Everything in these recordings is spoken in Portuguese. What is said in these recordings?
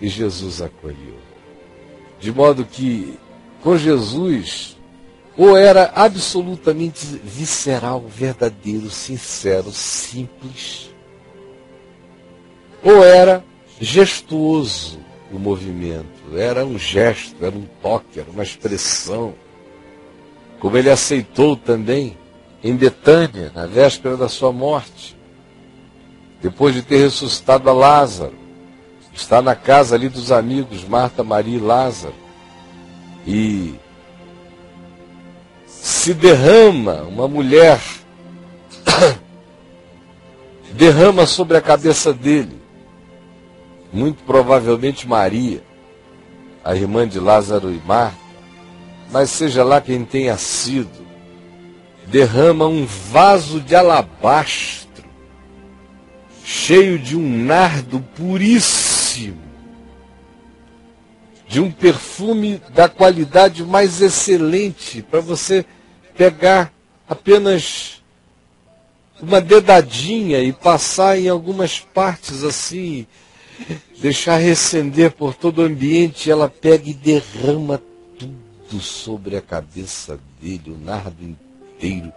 e Jesus acolheu. De modo que, com Jesus, ou era absolutamente visceral, verdadeiro, sincero, simples, ou era gestuoso o movimento, era um gesto, era um toque, era uma expressão. Como ele aceitou também em Betânia, na véspera da sua morte, depois de ter ressuscitado a Lázaro, está na casa ali dos amigos, Marta, Maria e Lázaro, e se derrama, uma mulher derrama sobre a cabeça dele, muito provavelmente Maria, a irmã de Lázaro e Marta, mas seja lá quem tenha sido, derrama um vaso de alabastro, cheio de um nardo puríssimo, de um perfume da qualidade mais excelente, para você pegar apenas uma dedadinha e passar em algumas partes assim, deixar recender por todo o ambiente, ela pega e derrama tudo sobre a cabeça dele, o nardo inteiro,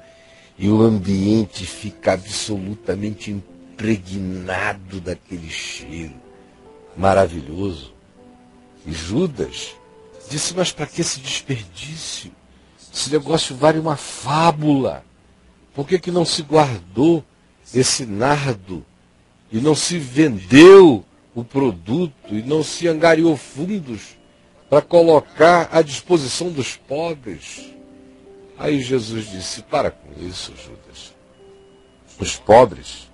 e o ambiente fica absolutamente impregnado daquele cheiro maravilhoso. E Judas disse, mas para que esse desperdício? Esse negócio vale uma fábula. Por que não se guardou esse nardo e não se vendeu o produto e não se angariou fundos para colocar à disposição dos pobres? Aí Jesus disse, para com isso, Judas. Os pobres,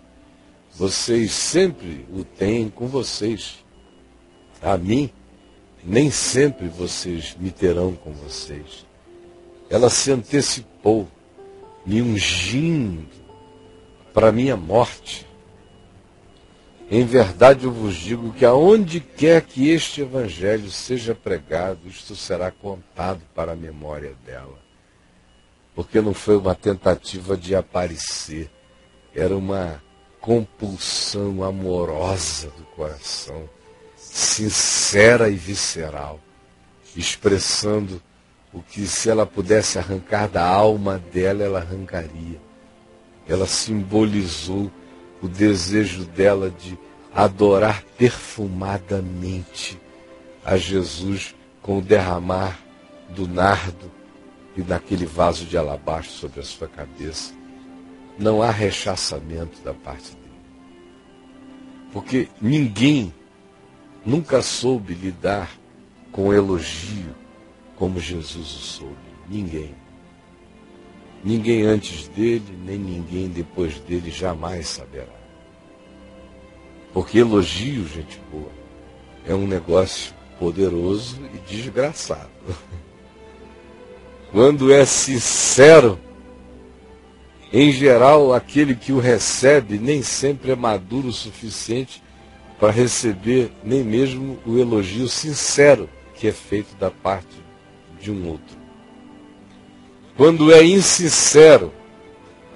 vocês sempre o têm com vocês. A mim, nem sempre vocês me terão com vocês. Ela se antecipou, me ungindo para a minha morte. Em verdade eu vos digo que aonde quer que este evangelho seja pregado, isto será contado para a memória dela. Porque não foi uma tentativa de aparecer, era uma compulsão amorosa do coração, sincera e visceral, expressando o que, se ela pudesse arrancar da alma dela, ela arrancaria. Ela simbolizou o desejo dela de adorar perfumadamente a Jesus com o derramar do nardo e naquele vaso de alabastro sobre a sua cabeça. Não há rechaçamento da parte dele. Porque ninguém nunca soube lidar com o elogio como Jesus o soube. Ninguém. Ninguém antes dele, nem ninguém depois dele jamais saberá. Porque elogio, gente boa, é um negócio poderoso e desgraçado. Quando é sincero, em geral, aquele que o recebe nem sempre é maduro o suficiente para receber nem mesmo o elogio sincero que é feito da parte de um outro. Quando é insincero,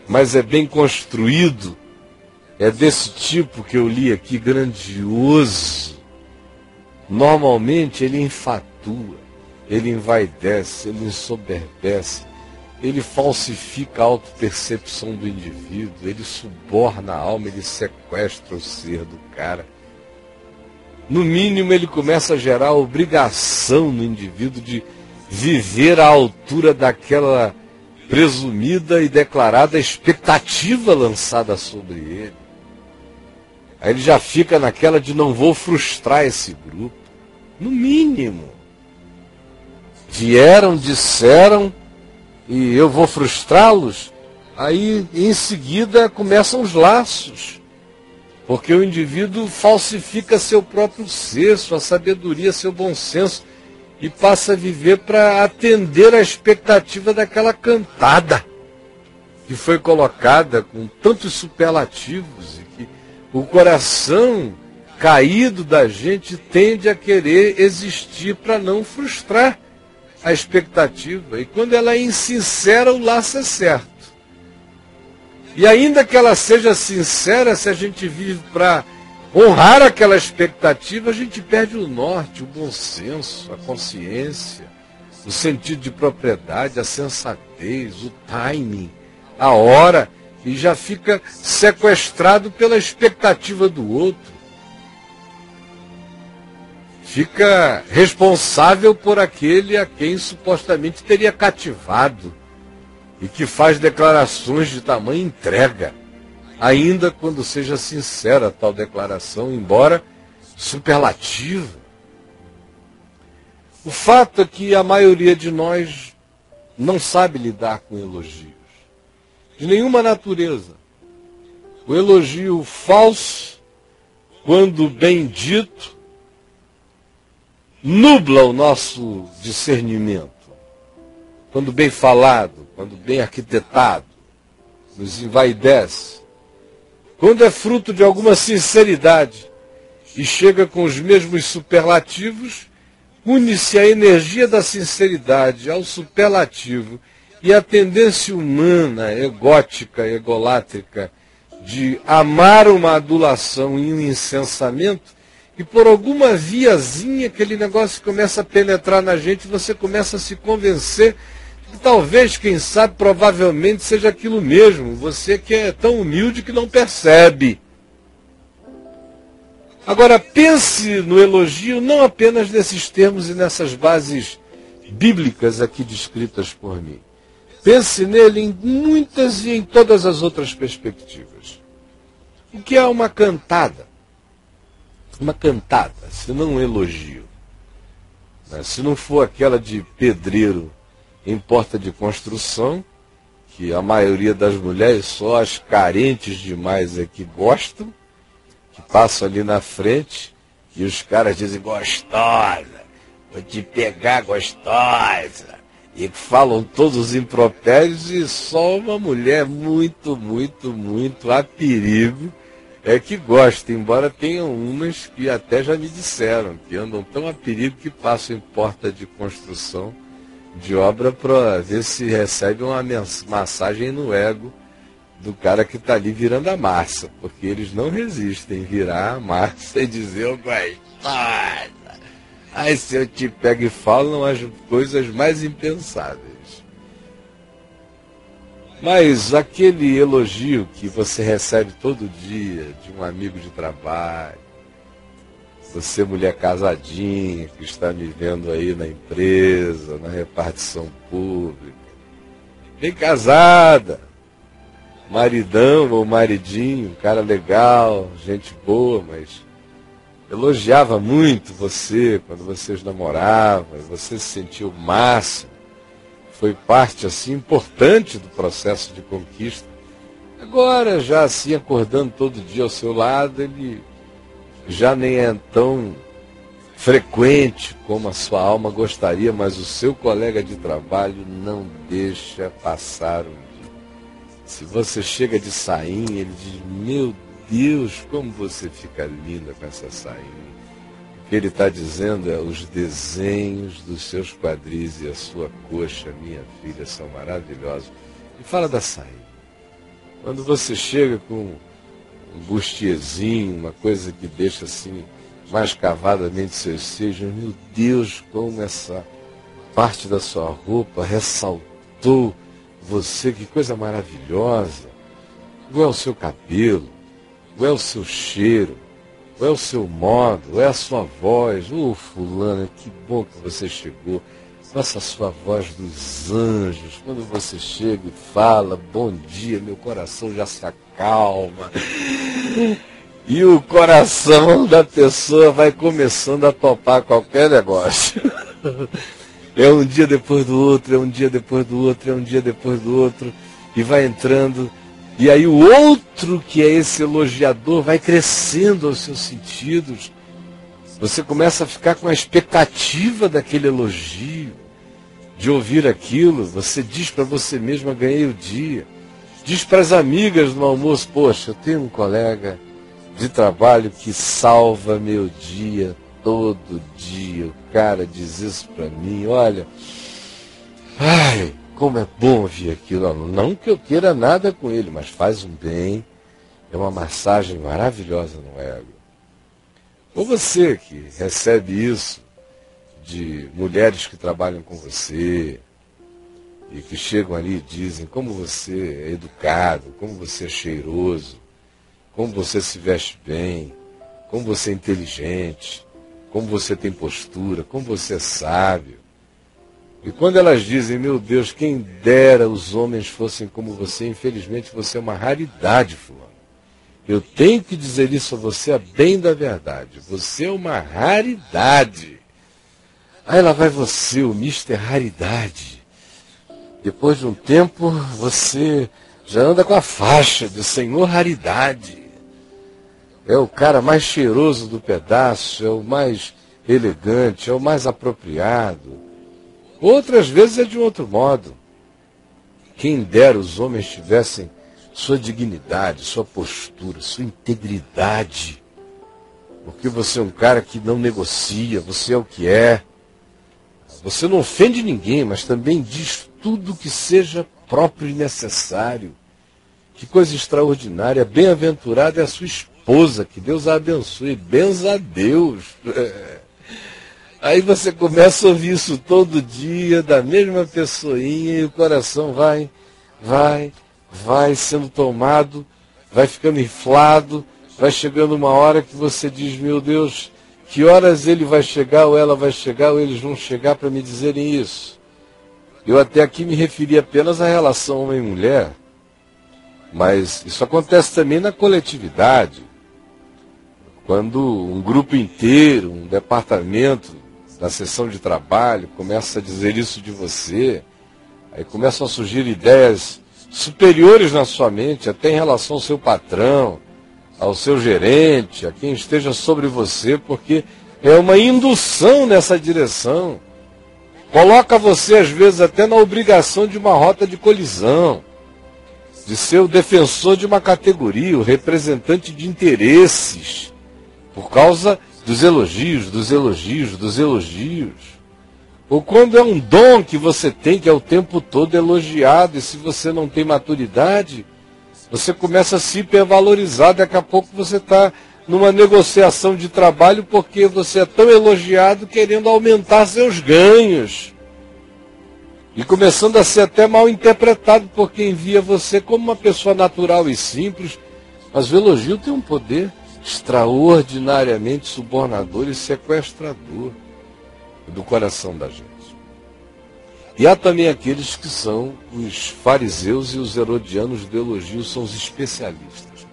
mas é bem construído, é desse tipo que eu li aqui, grandioso. Normalmente ele enfatua, ele envaidece, ele ensoberbece, ele falsifica a autopercepção do indivíduo, ele suborna a alma, ele sequestra o ser do cara. No mínimo ele começa a gerar a obrigação no indivíduo de viver à altura daquela presumida e declarada expectativa lançada sobre ele. Aí ele já fica naquela de não vou frustrar esse grupo. No mínimo. Vieram, disseram, e eu vou frustrá-los. Aí em seguida começam os laços. Porque o indivíduo falsifica seu próprio ser, sua sabedoria, seu bom senso, e passa a viver para atender a expectativa daquela cantada que foi colocada com tantos superlativos, e que o coração caído da gente tende a querer existir para não frustrar a expectativa. E quando ela é insincera, o laço é certo. E ainda que ela seja sincera, se a gente vive para honrar aquela expectativa, a gente perde o norte, o bom senso, a consciência, o sentido de propriedade, a sensatez, o timing, a hora, e já fica sequestrado pela expectativa do outro. Fica responsável por aquele a quem supostamente teria cativado e que faz declarações de tamanha entrega, ainda quando seja sincera tal declaração, embora superlativa. O fato é que a maioria de nós não sabe lidar com elogios, de nenhuma natureza. O elogio falso, quando bem dito, nubla o nosso discernimento. Quando bem falado, quando bem arquitetado, nos envaidece. Quando é fruto de alguma sinceridade e chega com os mesmos superlativos, une-se a energia da sinceridade ao superlativo e a tendência humana, egótica, egolátrica, de amar uma adulação e um incensamento, e por alguma viazinha aquele negócio começa a penetrar na gente, você começa a se convencer que talvez, quem sabe, provavelmente seja aquilo mesmo, você que é tão humilde que não percebe. Agora, pense no elogio não apenas nesses termos e nessas bases bíblicas aqui descritas por mim. Pense nele em muitas e em todas as outras perspectivas. O que é uma cantada? Uma cantada, se não um elogio. Se não for aquela de pedreiro em porta de construção, que a maioria das mulheres, só as carentes demais é que gostam, que passam ali na frente, e os caras dizem, gostosa, vou te pegar gostosa, e falam todos os impropérios, e só uma mulher muito, muito, muito a perigo é que gosta, embora tenham umas que até já me disseram, que andam tão a perigo que passam em porta de construção de obra para ver se recebe uma massagem no ego do cara que está ali virando a massa, porque eles não resistem virar a massa e dizer, eu gostosa. Aí se eu te pego e falo as coisas mais impensáveis. Mas aquele elogio que você recebe todo dia de um amigo de trabalho, você mulher casadinha, que está me vendo aí na empresa, na repartição pública, bem casada, maridão ou maridinho, cara legal, gente boa, mas elogiava muito você quando vocês namoravam, você se sentiu o máximo. Foi parte assim importante do processo de conquista. Agora, já assim, acordando todo dia ao seu lado, ele já nem é tão frequente como a sua alma gostaria, mas o seu colega de trabalho não deixa passar um dia. Se você chega de sainha, ele diz, meu Deus, como você fica linda com essa sainha. O que ele está dizendo é, os desenhos dos seus quadris e a sua coxa, minha filha, são maravilhosos. E fala da sainha. Quando você chega com um bustiezinho, uma coisa que deixa assim mais cavadamente seus seios, meu Deus, como essa parte da sua roupa ressaltou você, que coisa maravilhosa. Qual é o seu cabelo? Qual é o seu cheiro? Qual é o seu modo? Qual é a sua voz? Fulana, que bom que você chegou. Nossa, a sua voz dos anjos. Quando você chega e fala, bom dia, meu coração já se acalma. E o coração da pessoa vai começando a topar qualquer negócio. É um dia depois do outro, é um dia depois do outro, é um dia depois do outro. E vai entrando. E aí o outro, que é esse elogiador, vai crescendo aos seus sentidos. Você começa a ficar com a expectativa daquele elogio, de ouvir aquilo. Você diz para você mesmo, ganhei o dia. Diz para as amigas no almoço, poxa, eu tenho um colega de trabalho que salva meu dia todo dia. O cara diz isso para mim, olha, ai, como é bom ouvir aquilo. Não que eu queira nada com ele, mas faz um bem. É uma massagem maravilhosa no ego. Ou você que recebe isso de mulheres que trabalham com você e que chegam ali e dizem como você é educado, como você é cheiroso, como você se veste bem, como você é inteligente, como você tem postura, como você é sábio. E quando elas dizem, meu Deus, quem dera os homens fossem como você, infelizmente você é uma raridade, fulano. Eu tenho que dizer isso a você a bem da verdade. Você é uma raridade. Aí lá vai você, o Mister Raridade. Depois de um tempo, você já anda com a faixa de Senhor Raridade. É o cara mais cheiroso do pedaço, é o mais elegante, é o mais apropriado. Outras vezes é de um outro modo. Quem dera os homens tivessem sua dignidade, sua postura, sua integridade. Porque você é um cara que não negocia, você é o que é. Você não ofende ninguém, mas também diz tudo que seja próprio e necessário. Que coisa extraordinária, bem-aventurada é a sua esposa, que Deus a abençoe, benza a Deus. Aí você começa a ouvir isso todo dia, da mesma pessoinha, e o coração vai sendo tomado, vai ficando inflado, vai chegando uma hora que você diz, meu Deus, que horas ele vai chegar, ou ela vai chegar, ou eles vão chegar para me dizerem isso. Eu até aqui me referi apenas à relação homem-mulher, mas isso acontece também na coletividade. Quando um grupo inteiro, um departamento da sessão de trabalho começa a dizer isso de você, aí começam a surgir ideias superiores na sua mente, até em relação ao seu patrão, ao seu gerente, a quem esteja sobre você, porque é uma indução nessa direção. Coloca você, às vezes, até na obrigação de uma rota de colisão, de ser o defensor de uma categoria, o representante de interesses, por causa dos elogios, dos elogios, dos elogios. Ou quando é um dom que você tem, que é o tempo todo elogiado, e se você não tem maturidade, você começa a se hipervalorizar, daqui a pouco você está numa negociação de trabalho porque você é tão elogiado querendo aumentar seus ganhos. E começando a ser até mal interpretado por quem via você como uma pessoa natural e simples. Mas o elogio tem um poder extraordinariamente subornador e sequestrador do coração da gente. E há também aqueles que são os fariseus e os herodianos do elogio, são os especialistas.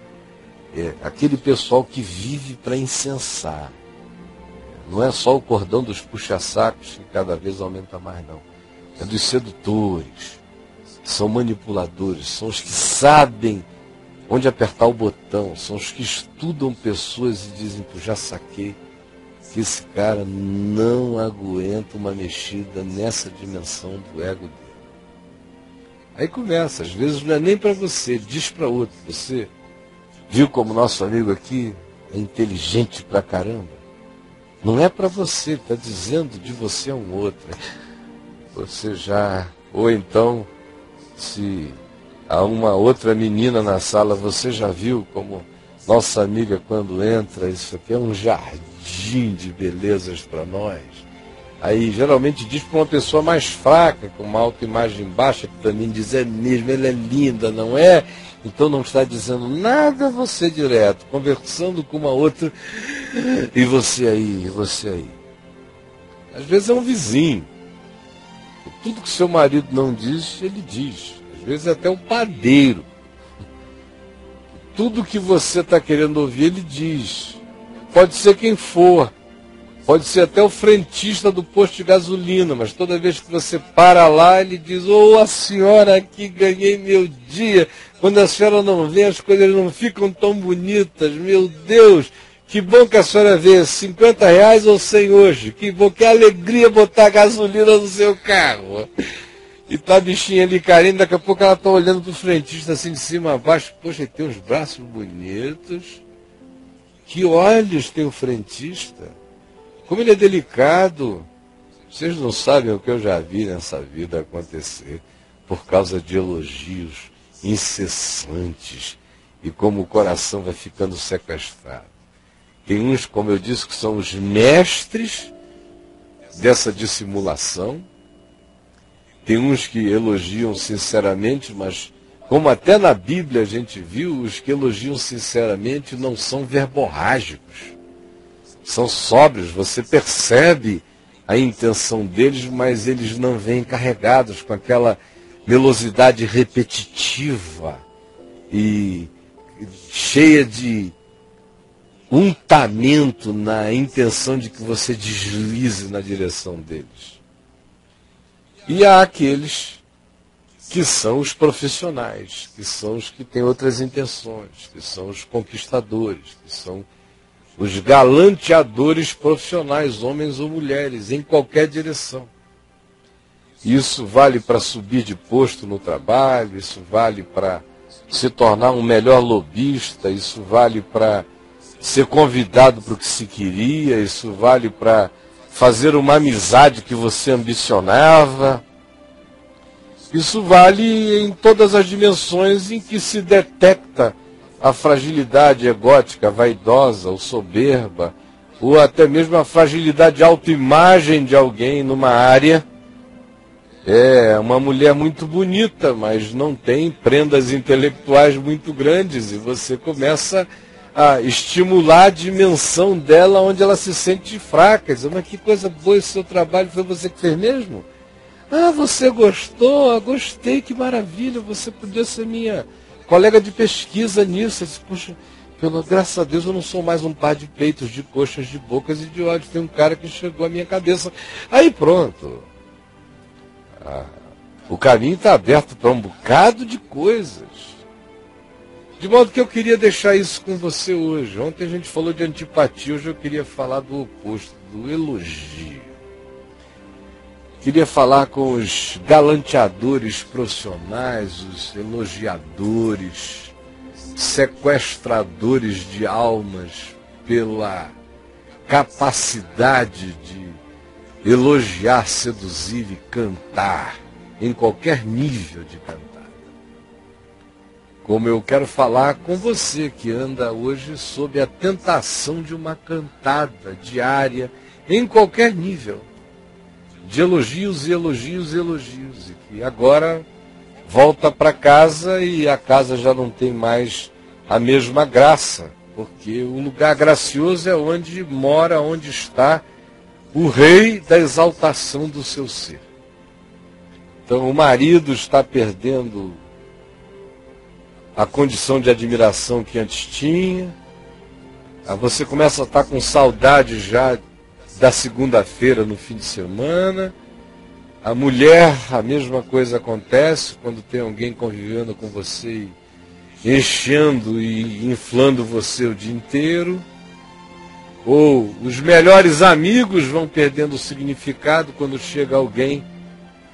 É aquele pessoal que vive para incensar. Não é só o cordão dos puxa-sacos que cada vez aumenta mais, não. É dos sedutores, são manipuladores, são os que sabem onde apertar o botão, são os que estudam pessoas e dizem, pô, já saquei que esse cara não aguenta uma mexida nessa dimensão do ego dele. Aí começa, às vezes não é nem para você, diz para outro, você viu como nosso amigo aqui é inteligente pra caramba? Não é para você, está dizendo de você a um outro. Você já, ou então, se há uma outra menina na sala, você já viu como nossa amiga quando entra, isso aqui é um jardim de belezas para nós. Aí geralmente diz para uma pessoa mais fraca, com uma autoimagem baixa, que também diz, é mesmo, ela é linda, não é? Então não está dizendo nada você direto, conversando com uma outra, e você aí, e você aí. Às vezes é um vizinho. Tudo que seu marido não diz, ele diz. Às vezes é até um padeiro. Tudo que você está querendo ouvir, ele diz. Pode ser quem for. Pode ser até o frentista do posto de gasolina, mas toda vez que você para lá, ele diz, ô, a senhora aqui, ganhei meu dia. Quando a senhora não vem, as coisas não ficam tão bonitas. Meu Deus, que bom que a senhora veio. R$50 ou 100 hoje. Que bom, que alegria botar gasolina no seu carro. E tá a bichinha ali carente, daqui a pouco ela tá olhando pro frentista assim de cima a baixo. Poxa, ele tem uns braços bonitos. Que olhos tem o frentista. Como ele é delicado. Vocês não sabem o que eu já vi nessa vida acontecer por causa de elogios incessantes e como o coração vai ficando sequestrado. Tem uns, como eu disse, que são os mestres dessa dissimulação. Tem uns que elogiam sinceramente, mas como até na Bíblia a gente viu, os que elogiam sinceramente não são verborrágicos. São sóbrios, você percebe a intenção deles, mas eles não vêm carregados com aquela melosidade repetitiva e cheia de untamento na intenção de que você deslize na direção deles. E há aqueles que são os profissionais, que são os que têm outras intenções, que são os conquistadores, que são os galanteadores profissionais, homens ou mulheres, em qualquer direção. Isso vale para subir de posto no trabalho, isso vale para se tornar um melhor lobista, isso vale para ser convidado para o que se queria, isso vale para fazer uma amizade que você ambicionava. Isso vale em todas as dimensões em que se detecta a fragilidade egótica, vaidosa ou soberba, ou até mesmo a fragilidade de autoimagem de alguém numa área. É uma mulher muito bonita, mas não tem prendas intelectuais muito grandes, e você começa a estimular a dimensão dela onde ela se sente fraca. Diz, mas que coisa boa esse seu trabalho, foi você que fez mesmo? Ah, você gostou? Ah, gostei, que maravilha, você podia ser minha colega de pesquisa nisso. Eu disse, poxa, graças a Deus eu não sou mais um par de peitos, de coxas, de bocas e de ódios. Tem um cara que chegou à minha cabeça. Aí pronto. O caminho está aberto para um bocado de coisas. De modo que eu queria deixar isso com você hoje. Ontem a gente falou de antipatia, hoje eu queria falar do oposto, do elogio. Queria falar com os galanteadores profissionais, os elogiadores, sequestradores de almas pela capacidade de elogiar, seduzir e cantar, em qualquer nível de cantar. Como eu quero falar com você que anda hoje sob a tentação de uma cantada diária, em qualquer nível, de elogios e elogios e elogios, e que agora volta para casa e a casa já não tem mais a mesma graça, porque o lugar gracioso é onde mora, onde está o rei da exaltação do seu ser. Então o marido está perdendo a condição de admiração que antes tinha. Você começa a estar com saudade já da segunda-feira no fim de semana. A mulher, a mesma coisa acontece quando tem alguém convivendo com você e enchendo e inflando você o dia inteiro. Ou os melhores amigos vão perdendo o significado quando chega alguém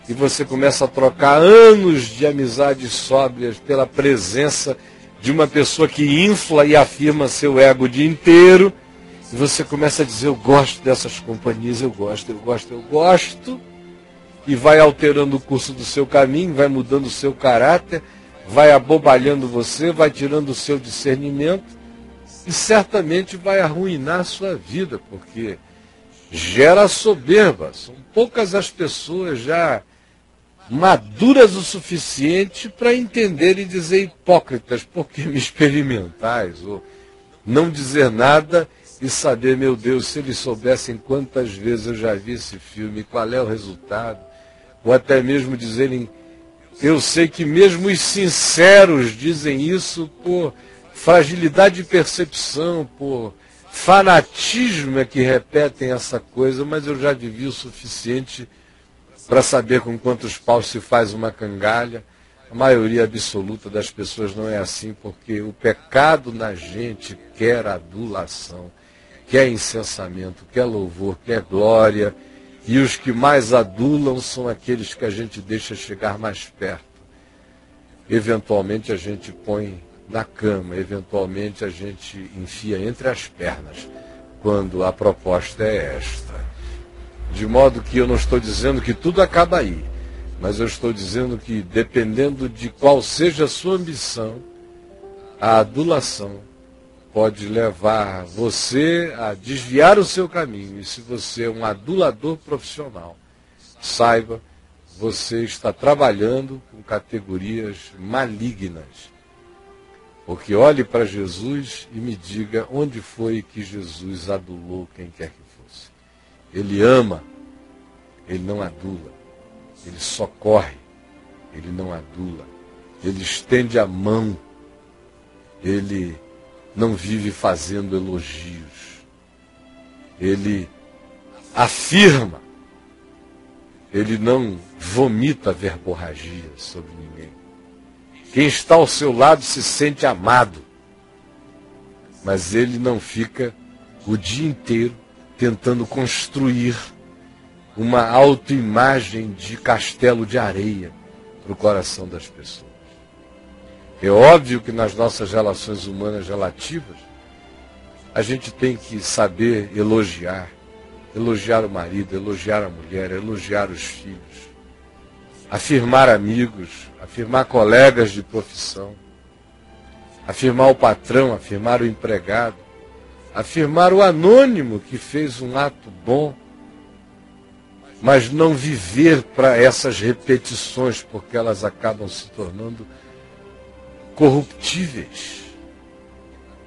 e você começa a trocar anos de amizades sóbrias pela presença de uma pessoa que infla e afirma seu ego o dia inteiro. E você começa a dizer, eu gosto dessas companhias, eu gosto, eu gosto, eu gosto. E vai alterando o curso do seu caminho, vai mudando o seu caráter, vai abobalhando você, vai tirando o seu discernimento. E certamente vai arruinar a sua vida, porque gera soberba. São poucas as pessoas já maduras o suficiente para entender e dizer hipócritas, porque me experimentais, ou não dizer nada e saber, meu Deus, se eles soubessem quantas vezes eu já vi esse filme, qual é o resultado, ou até mesmo dizerem, eu sei que mesmo os sinceros dizem isso por fragilidade de percepção, por fanatismo é que repetem essa coisa, mas eu já vivi o suficiente para saber com quantos paus se faz uma cangalha. A maioria absoluta das pessoas não é assim, porque o pecado na gente quer adulação, quer incensamento, quer louvor, quer glória, e os que mais adulam são aqueles que a gente deixa chegar mais perto. Eventualmente a gente põe na cama, eventualmente a gente enfia entre as pernas, quando a proposta é esta. De modo que eu não estou dizendo que tudo acaba aí, mas eu estou dizendo que, dependendo de qual seja a sua ambição, a adulação pode levar você a desviar o seu caminho. E se você é um adulador profissional, saiba, você está trabalhando com categorias malignas. Porque olhe para Jesus e me diga onde foi que Jesus adulou quem quer que fosse. Ele ama, ele não adula. Ele socorre, ele não adula. Ele estende a mão, ele não vive fazendo elogios. Ele afirma, ele não vomita verborragia sobre ninguém. Quem está ao seu lado se sente amado, mas ele não fica o dia inteiro tentando construir uma autoimagem de castelo de areia para o coração das pessoas. É óbvio que nas nossas relações humanas relativas, a gente tem que saber elogiar o marido, elogiar a mulher, elogiar os filhos, afirmar amigos, afirmar colegas de profissão, afirmar o patrão, afirmar o empregado, afirmar o anônimo que fez um ato bom, mas não viver para essas repetições, porque elas acabam se tornando corruptíveis.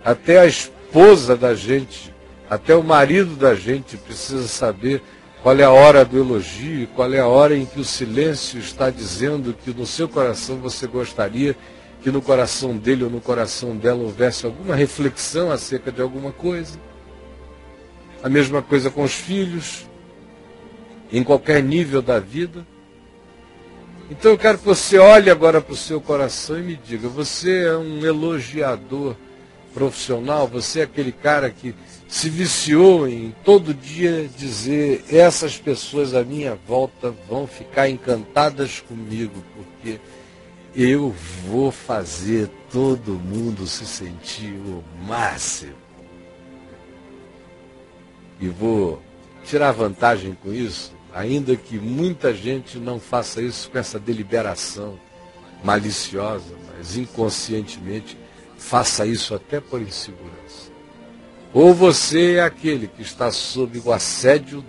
Até a esposa da gente, até o marido da gente precisa saber qual é a hora do elogio, qual é a hora em que o silêncio está dizendo que no seu coração você gostaria que no coração dele ou no coração dela houvesse alguma reflexão acerca de alguma coisa. A mesma coisa com os filhos, em qualquer nível da vida. Então eu quero que você olhe agora para o seu coração e me diga, você é um elogiador profissional? Você é aquele cara que se viciou em todo dia dizer, essas pessoas à minha volta vão ficar encantadas comigo, porque eu vou fazer todo mundo se sentir o máximo. E vou tirar vantagem com isso, ainda que muita gente não faça isso com essa deliberação maliciosa, mas inconscientemente faça isso até por insegurança. Ou você é aquele que está sob o assédio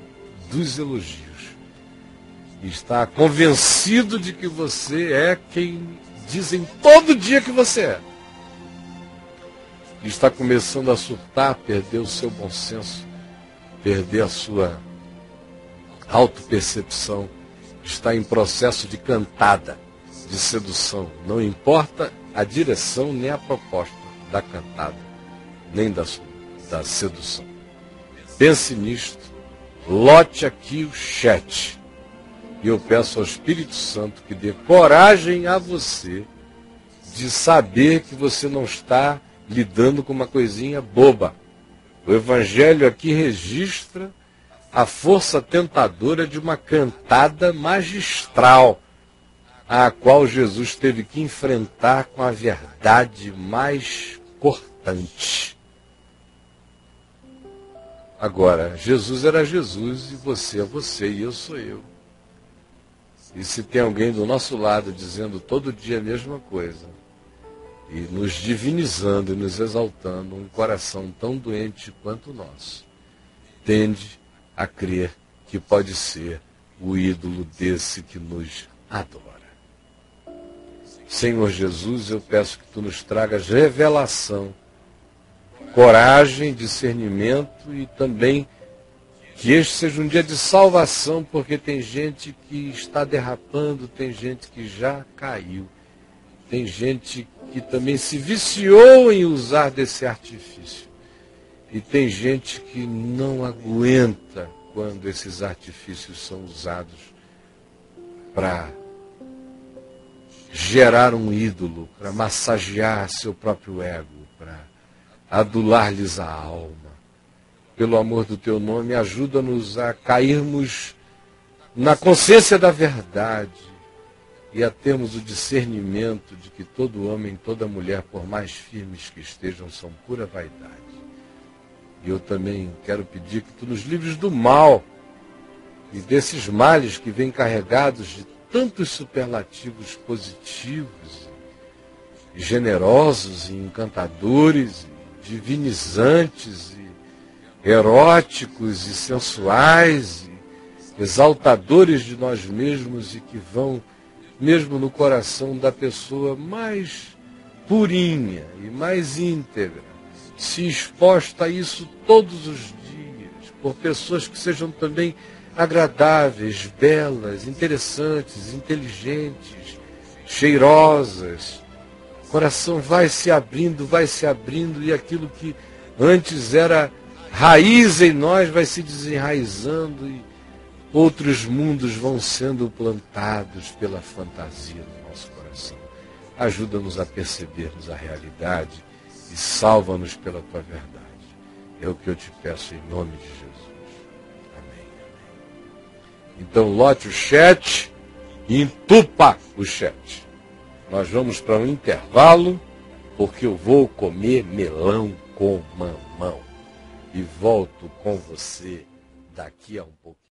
dos elogios e está convencido de que você é quem dizem todo dia que você é. E está começando a surtar, perder o seu bom senso, perder a sua autopercepção, está em processo de cantada, de sedução. Não importa a direção nem a proposta da cantada, nem da sedução. Pense nisto, lote aqui o chat. E eu peço ao Espírito Santo que dê coragem a você de saber que você não está lidando com uma coisinha boba. O Evangelho aqui registra a força tentadora de uma cantada magistral, a qual Jesus teve que enfrentar com a verdade mais cortante. Agora, Jesus era Jesus e você é você e eu sou eu. E se tem alguém do nosso lado dizendo todo dia a mesma coisa, e nos divinizando e nos exaltando, um coração tão doente quanto o nosso, tende a crer que pode ser o ídolo desse que nos adora. Senhor Jesus, eu peço que tu nos tragas revelação, coragem, discernimento e também que este seja um dia de salvação, porque tem gente que está derrapando, tem gente que já caiu, tem gente que também se viciou em usar desse artifício. E tem gente que não aguenta quando esses artifícios são usados para gerar um ídolo, para massagear seu próprio ego, para adular-lhes a alma. Pelo amor do teu nome, ajuda-nos a cairmos na consciência da verdade e a termos o discernimento de que todo homem, toda mulher, por mais firmes que estejam, são pura vaidade. E eu também quero pedir que tu nos livres do mal e desses males que vêm carregados de tantos superlativos positivos, e generosos e encantadores, divinizantes, e eróticos e sensuais, e exaltadores de nós mesmos, e que vão mesmo no coração da pessoa mais purinha e mais íntegra, se exposta a isso todos os dias, por pessoas que sejam também agradáveis, belas, interessantes, inteligentes, cheirosas. O coração vai se abrindo, e aquilo que antes era raiz em nós vai se desenraizando, e outros mundos vão sendo plantados pela fantasia do nosso coração. Ajuda-nos a percebermos a realidade e salva-nos pela tua verdade. É o que eu te peço em nome de Jesus. Amém. Então lote o chat e entupa o chat. Nós vamos para um intervalo, porque eu vou comer melão com mamão. E volto com você daqui a um pouquinho.